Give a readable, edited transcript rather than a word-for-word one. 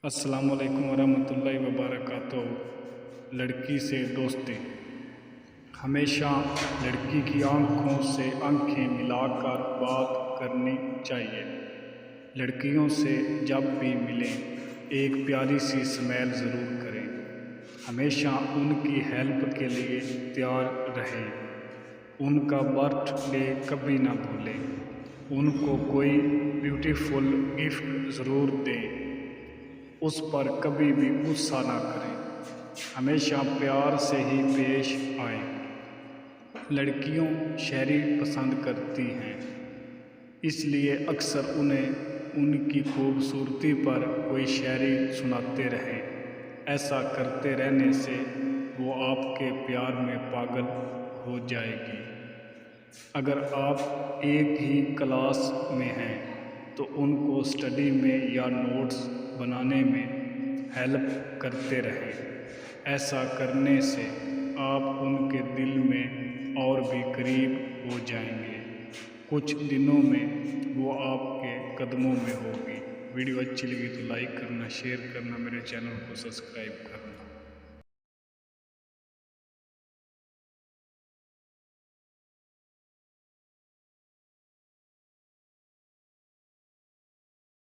अस्सलाम वालेकुम वरहमतुल्लाहि वबरकातुहू। लड़की से दोस्ती। हमेशा लड़की की आंखों से आंखें मिलाकर बात करनी चाहिए। लड़कियों से जब भी मिलें एक प्यारी सी स्माइल ज़रूर करें। हमेशा उनकी हेल्प के लिए तैयार रहें। उनका बर्थडे कभी ना भूलें। उनको कोई ब्यूटीफुल गिफ्ट ज़रूर दें। उस पर कभी भी गुस्सा ना करें। हमेशा प्यार से ही पेश आएं। लड़कियों शायरी पसंद करती हैं, इसलिए अक्सर उन्हें उनकी खूबसूरती पर कोई शायरी सुनाते रहें। ऐसा करते रहने से वो आपके प्यार में पागल हो जाएगी। अगर आप एक ही क्लास में हैं तो उनको स्टडी में या नोट्स बनाने में हेल्प करते रहें। ऐसा करने से आप उनके दिल में और भी करीब हो जाएंगे। कुछ दिनों में वो आपके कदमों में होगी। वीडियो अच्छी लगी तो लाइक करना, शेयर करना, मेरे चैनल को सब्सक्राइब करना।